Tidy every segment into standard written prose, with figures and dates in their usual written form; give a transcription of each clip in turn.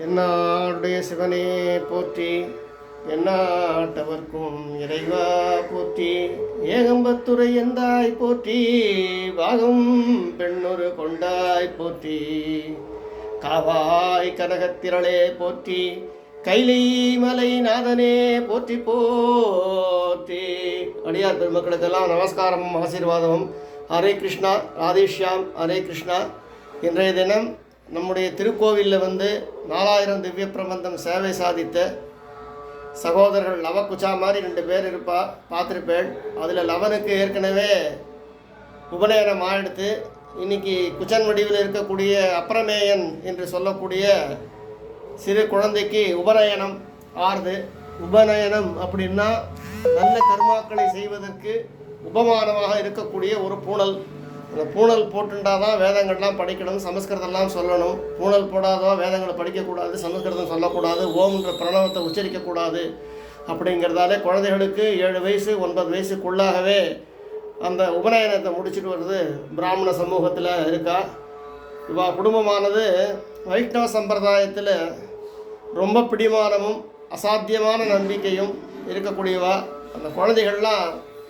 என்னாடுடைய சிவனே போற்றி, என்னாட்டவர்க்கும் இறைவா போற்றி, ஏகம்பத்துரை எந்தாய் போற்றி, பாகம் பெண்ணொரு கொண்டாய் போற்றி, காவாய் கனகத்திரளே போற்றி, கைலை மலை நாதனே போற்றி போற்றி. அடியார் பெருமக்களுக்கெல்லாம் நமஸ்காரம், ஆசீர்வாதமும். ஹரே கிருஷ்ணா, ராதேஷ்யாம், ஹரே கிருஷ்ணா. இன்றைய தினம் நம்முடைய திருக்கோவிலில் 4000 திவ்ய பிரபந்தம் சேவை சாதித்த சகோதரர்கள் லவக்குச்சா மாதிரி 2 பேர் பார்த்துருப்பேன். அதில் லவனுக்கு ஏற்கனவே உபநயனம் ஆயிடுத்து. இன்றைக்கி குச்சன் வடிவில் இருக்கக்கூடிய அப்ரமேயன் என்று சொல்லக்கூடிய சிறு குழந்தைக்கு உபநயனம் ஆறுது. உபநயனம் அப்படின்னா நல்ல கர்மாக்களை செய்வதற்கு உபமானமாக இருக்கக்கூடிய ஒரு பூணல். அந்த பூணல் போட்டுண்டால் தான் வேதங்கள்லாம் படிக்கணும், சமஸ்கிருதம்லாம் சொல்லணும். பூணல் போடாதவா வேதங்களை படிக்கக்கூடாது, சமஸ்கிருதம் சொல்லக்கூடாது, ஓம்ன்ற பிரணவத்தை உச்சரிக்கக்கூடாது. அப்படிங்கிறதால குழந்தைகளுக்கு 7 வயசு 9 வயசுக்குள்ளாகவே அந்த உபநயனத்தை முடிச்சுட்டு வருது பிராமண சமூகத்தில் இருக்கா. இவா குடும்பமானது வைஷ்ணவ சம்பிரதாயத்தில் ரொம்ப பிடிமானமும் அசாத்தியமான நம்பிக்கையும் இருக்கக்கூடியவா. அந்த குழந்தைகள்லாம்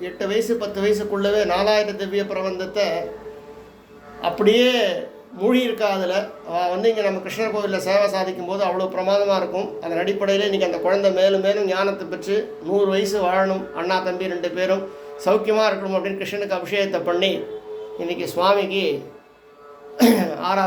8 வயசு 10 வயசுக்குள்ளவே 4000 திவ்ய பிரபந்தத்தை அப்படியே மூழ்கி இருக்கா. அதில் அவள் இங்கே நம்ம கிருஷ்ணர் கோவிலில் சேவை சாதிக்கும் போது அவ்வளோ பிரமாதமாக இருக்கும். அதன் அடிப்படையில் இன்றைக்கி அந்த குழந்தை மேலும் மேலும் ஞானத்தை பெற்று 100 வயசு வாழணும், அண்ணா தம்பி 2 பேரும் சௌக்கியமாக இருக்கணும் அப்படின்னு கிருஷ்ணனுக்கு அபிஷேகத்தை பண்ணி இன்றைக்கி சுவாமிக்கு ஆராதனை